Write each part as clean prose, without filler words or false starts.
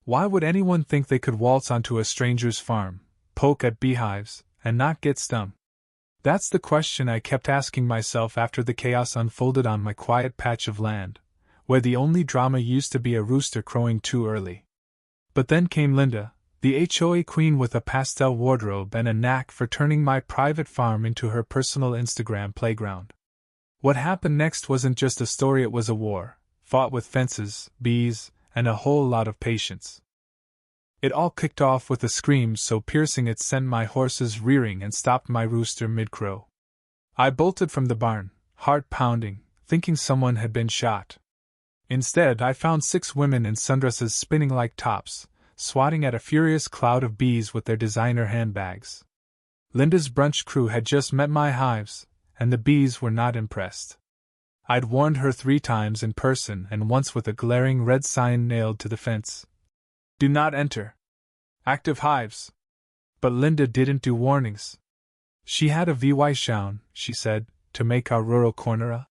Why would anyone think they could waltz onto a stranger's farm, poke at beehives, and not get stung? That's the question I kept asking myself after the chaos unfolded on my quiet patch of land, where the only drama used to be a rooster crowing too early. But then came Linda, the HOA queen with a pastel wardrobe and a knack for turning my private farm into her personal Instagram playground. What happened next wasn't just a story, it was a war, fought with fences, bees, and a whole lot of patience. It all kicked off with a scream so piercing it sent my horses rearing and stopped my rooster mid-crow. I bolted from the barn, heart pounding, thinking someone had been shot. Instead, I found 6 women in sundresses spinning like tops, swatting at a furious cloud of bees with their designer handbags. Linda's brunch crew had just met my hives, and the bees were not impressed. I'd warned her 3 times in person and once with a glaring red sign nailed to the fence. Do not enter. Active hives. But Linda didn't do warnings. She had a VY shown, she said, to make our rural corner a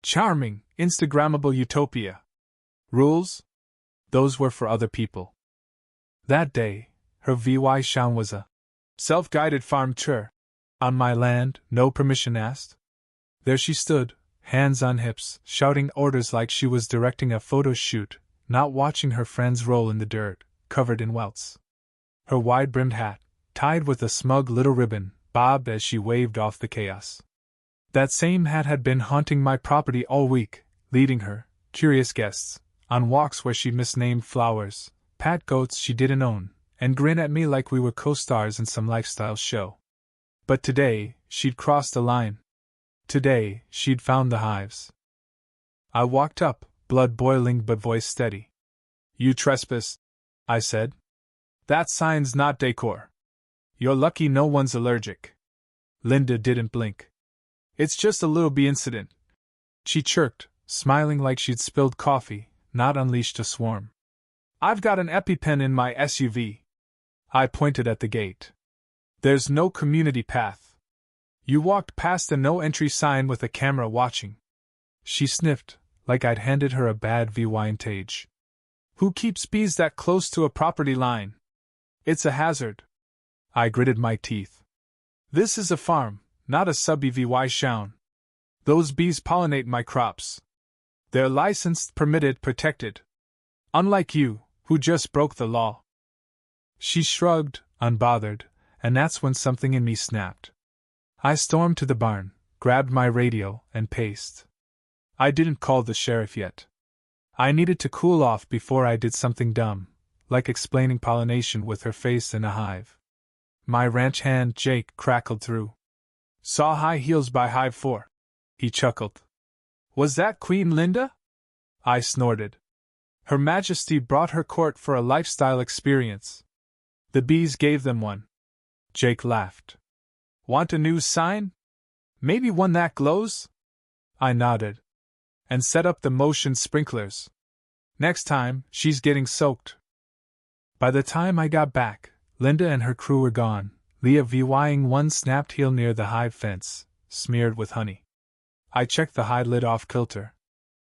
charming, Instagrammable utopia. Rules? Those were for other people. That day, her VY shown was a self-guided farm tour. On my land, no permission asked. There she stood, hands on hips, shouting orders like she was directing a photo shoot, not watching her friends roll in the dirt, covered in welts. Her wide-brimmed hat, tied with a smug little ribbon, bobbed as she waved off the chaos. That same hat had been haunting my property all week, leading her, curious guests, on walks where she misnamed flowers, pat goats she didn't own, and grin at me like we were co-stars in some lifestyle show. But today, she'd crossed a line. Today, she'd found the hives. I walked up, blood boiling but voice steady. You trespass, I said. That sign's not decor. You're lucky no one's allergic. Linda didn't blink. It's just a little bee incident. She chirked, smiling like she'd spilled coffee, not unleashed a swarm. I've got an EpiPen in my SUV. I pointed at the gate. There's no community path. You walked past a no-entry sign with a camera watching. She sniffed, like I'd handed her a bad vintage. Who keeps bees that close to a property line? It's a hazard. I gritted my teeth. This is a farm, not a sub-EVY shown. Those bees pollinate my crops. They're licensed, permitted, protected. Unlike you, who just broke the law. She shrugged, unbothered, and that's when something in me snapped. I stormed to the barn, grabbed my radio, and paced. I didn't call the sheriff yet. I needed to cool off before I did something dumb, like explaining pollination with her face in a hive. My ranch hand, Jake, crackled through. Saw high heels by Hive 4. He chuckled. Was that Queen Linda? I snorted. Her Majesty brought her court for a lifestyle experience. The bees gave them one. Jake laughed. Want a new sign? Maybe one that glows? I nodded. And set up the motion sprinklers. Next time, she's getting soaked. By the time I got back, Linda and her crew were gone, Leah VYing one snapped heel near the hive fence, smeared with honey. I checked the hide lid off kilter.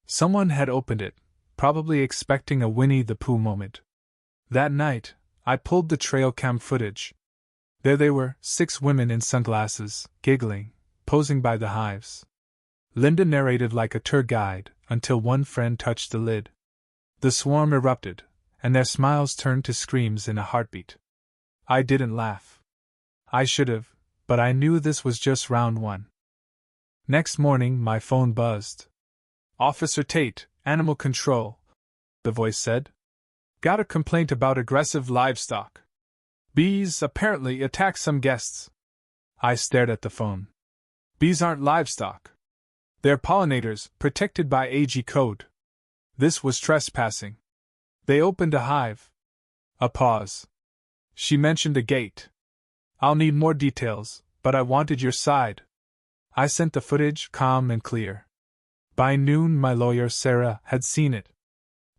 Someone had opened it, probably expecting a Winnie the Pooh moment. That night, I pulled the trail cam footage. There they were, 6 women in sunglasses, giggling, posing by the hives. Linda narrated like a tour guide, until one friend touched the lid. The swarm erupted, and their smiles turned to screams in a heartbeat. I didn't laugh. I should have, but I knew this was just round 1. Next morning my phone buzzed. Officer Tate, Animal Control, the voice said. Got a complaint about aggressive livestock. Bees apparently attacked some guests. I stared at the phone. Bees aren't livestock. They're pollinators, protected by AG code. This was trespassing. They opened a hive. A pause. She mentioned a gate. I'll need more details, but I wanted your side. I sent the footage, calm and clear. By noon, my lawyer, Sarah, had seen it.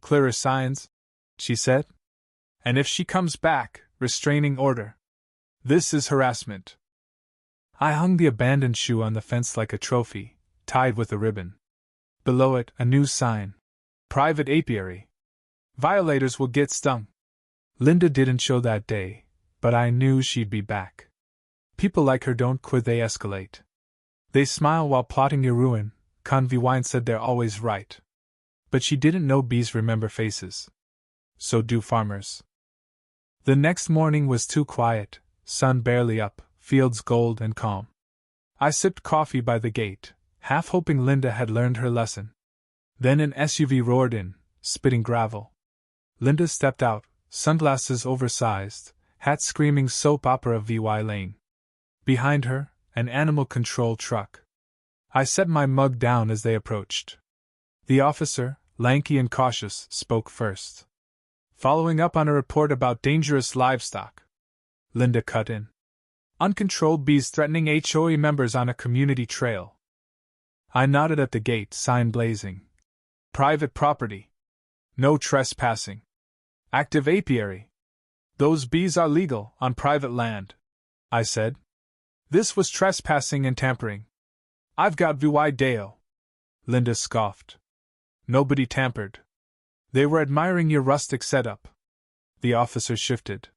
Clearer signs, she said. And if she comes back, restraining order. This is harassment. I hung the abandoned shoe on the fence like a trophy, tied with a ribbon. Below it, a new sign. Private apiary. Violators will get stung. Linda didn't show that day, but I knew she'd be back. People like her don't quit, they escalate. They smile while plotting your ruin. Convy said they're always right. But she didn't know bees remember faces. So do farmers. The next morning was too quiet, sun barely up, fields gold and calm. I sipped coffee by the gate, half hoping Linda had learned her lesson. Then an SUV roared in, spitting gravel. Linda stepped out, sunglasses oversized, hat screaming soap opera VY Lane. Behind her, an animal control truck. I set my mug down as they approached. The officer, lanky and cautious, spoke first. Following up on a report about dangerous livestock. Linda cut in. Uncontrolled bees threatening HOA members on a community trail. I nodded at the gate, sign blazing. Private property. No trespassing. Active apiary. Those bees are legal on private land, I said. This was trespassing and tampering. I've got VY Deo. Linda scoffed. Nobody tampered. They were admiring your rustic setup. The officer shifted.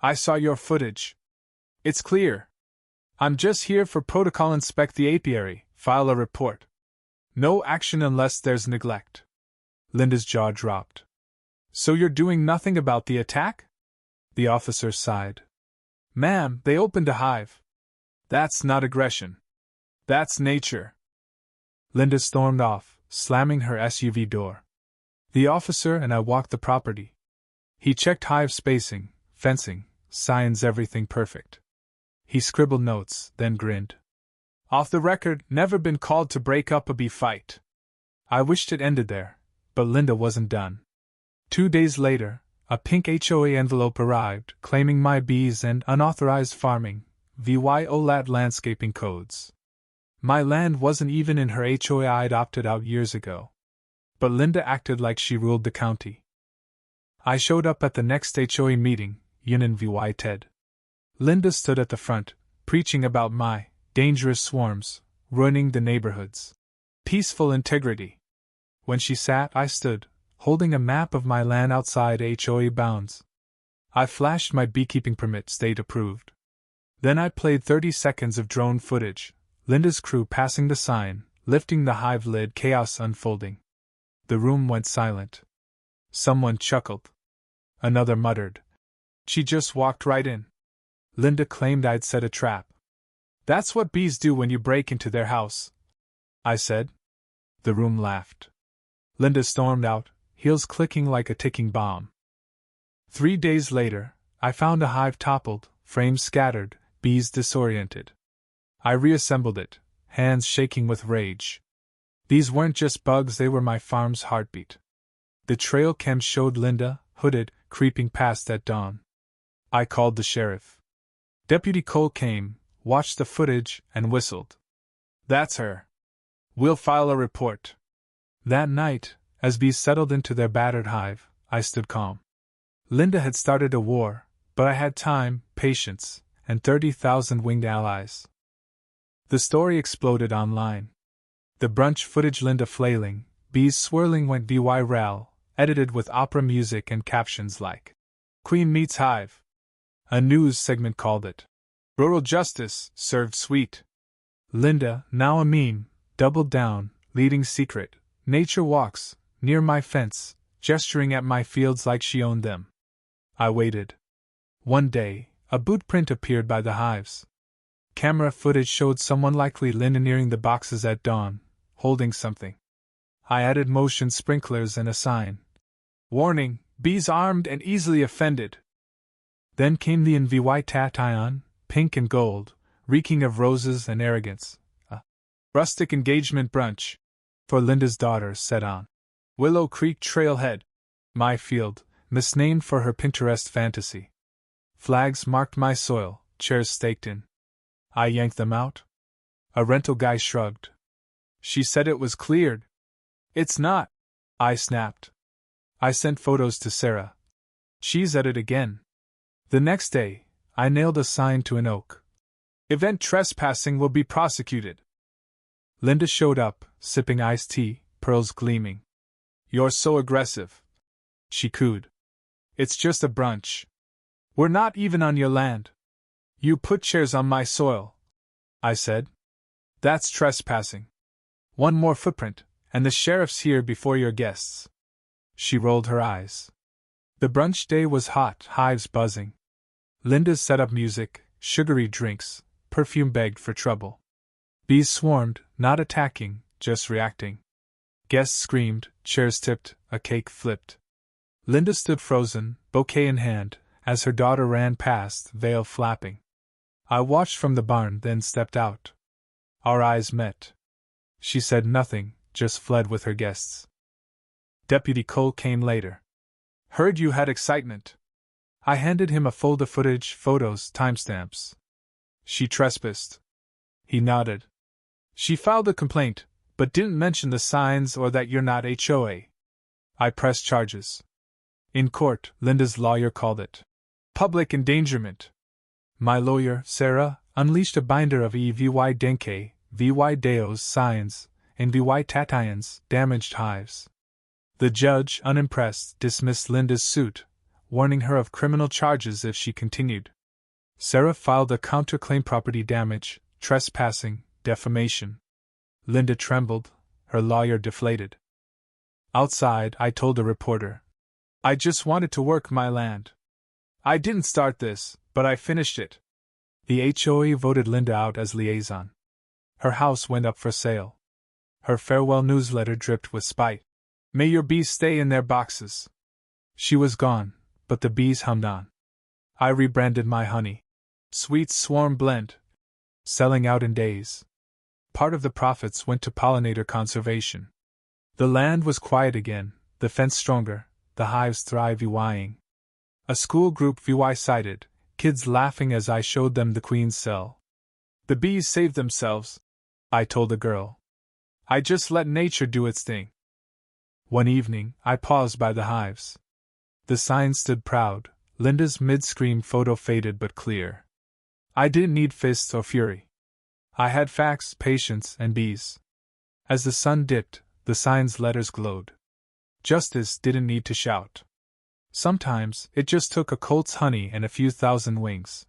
I saw your footage. It's clear. I'm just here for protocol, inspect the apiary, file a report. No action unless there's neglect. Linda's jaw dropped. So you're doing nothing about the attack? The officer sighed. Ma'am, they opened a hive. That's not aggression. That's nature. Linda stormed off, slamming her SUV door. The officer and I walked the property. He checked hive spacing, fencing, signs, everything perfect. He scribbled notes, then grinned. Off the record, never been called to break up a bee fight. I wished it ended there, but Linda wasn't done. 2 days later, a pink HOA envelope arrived, claiming my bees and unauthorized farming, VYOLAT landscaping codes. My land wasn't even in her HOA I'd opted out years ago. But Linda acted like she ruled the county. I showed up at the next HOA meeting, Yunin VY Ted. Linda stood at the front, preaching about my dangerous swarms, ruining the neighborhoods. Peaceful integrity. When she sat, I stood, holding a map of my land outside HOA bounds. I flashed my beekeeping permit, state approved. Then I played 30 seconds of drone footage, Linda's crew passing the sign, lifting the hive lid, chaos unfolding. The room went silent. Someone chuckled. Another muttered. She just walked right in. Linda claimed I'd set a trap. That's what bees do when you break into their house, I said. The room laughed. Linda stormed out, heels clicking like a ticking bomb. 3 days later, I found a hive toppled, frames scattered, bees disoriented. I reassembled it, hands shaking with rage. These weren't just bugs, they were my farm's heartbeat. The trail cam showed Linda, hooded, creeping past at dawn. I called the sheriff. Deputy Cole came, watched the footage, and whistled. That's her. We'll file a report. That night, as bees settled into their battered hive, I stood calm. Linda had started a war, but I had time, patience, and 30,000 winged allies. The story exploded online. The brunch footage, Linda flailing, bees swirling, went viral, edited with opera music and captions like, Queen meets hive. A news segment called it, Rural Justice, served sweet. Linda, now a meme, doubled down, leading secret, nature walks, near my fence, gesturing at my fields like she owned them. I waited. One day, a boot print appeared by the hives. Camera footage showed someone, likely Linda, nearing the boxes at dawn, holding something. I added motion sprinklers and a sign. Warning, bees armed and easily offended. Then came the NVY Tation, pink and gold, reeking of roses and arrogance. A rustic engagement brunch for Linda's daughter set on Willow Creek Trailhead, my field, misnamed for her Pinterest fantasy. Flags marked my soil, chairs staked in. I yanked them out. A rental guy shrugged. She said it was cleared. It's not, I snapped. I sent photos to Sarah. She's at it again. The next day, I nailed a sign to an oak. Event trespassing will be prosecuted. Linda showed up, sipping iced tea, pearls gleaming. You're so aggressive, she cooed. It's just a brunch. We're not even on your land. You put chairs on my soil, I said. That's trespassing. One more footprint, and the sheriff's here before your guests. She rolled her eyes. The brunch day was hot, hives buzzing. Linda set up music, sugary drinks, perfume begged for trouble. Bees swarmed, not attacking, just reacting. Guests screamed, chairs tipped, a cake flipped. Linda stood frozen, bouquet in hand, as her daughter ran past, veil flapping. I watched from the barn, then stepped out. Our eyes met. She said nothing, just fled with her guests. Deputy Cole came later. Heard you had excitement. I handed him a folder of footage, photos, timestamps. She trespassed. He nodded. She filed a complaint, but didn't mention the signs or that you're not HOA. I pressed charges. In court, Linda's lawyer called it public endangerment. My lawyer, Sarah, unleashed a binder of EVY Denke, VY Deos signs, and VY Tatayans, damaged hives. The judge, unimpressed, dismissed Linda's suit, warning her of criminal charges if she continued. Sarah filed a counterclaim: property damage, trespassing, defamation. Linda trembled, her lawyer deflated. Outside, I told a reporter, I just wanted to work my land. I didn't start this, but I finished it. The HOA voted Linda out as liaison. Her house went up for sale. Her farewell newsletter dripped with spite. May your bees stay in their boxes. She was gone, but the bees hummed on. I rebranded my honey. Sweet Swarm Blend. Selling out in days. Part of the profits went to pollinator conservation. The land was quiet again, the fence stronger, the hives thriving. A school group VY sighted, kids laughing as I showed them the queen's cell. The bees saved themselves, I told the girl. I just let nature do its thing. One evening, I paused by the hives. The sign stood proud, Linda's mid-scream photo faded but clear. I didn't need fists or fury. I had facts, patience, and bees. As the sun dipped, the sign's letters glowed. Justice didn't need to shout. Sometimes, it just took a colt's honey and a few thousand wings.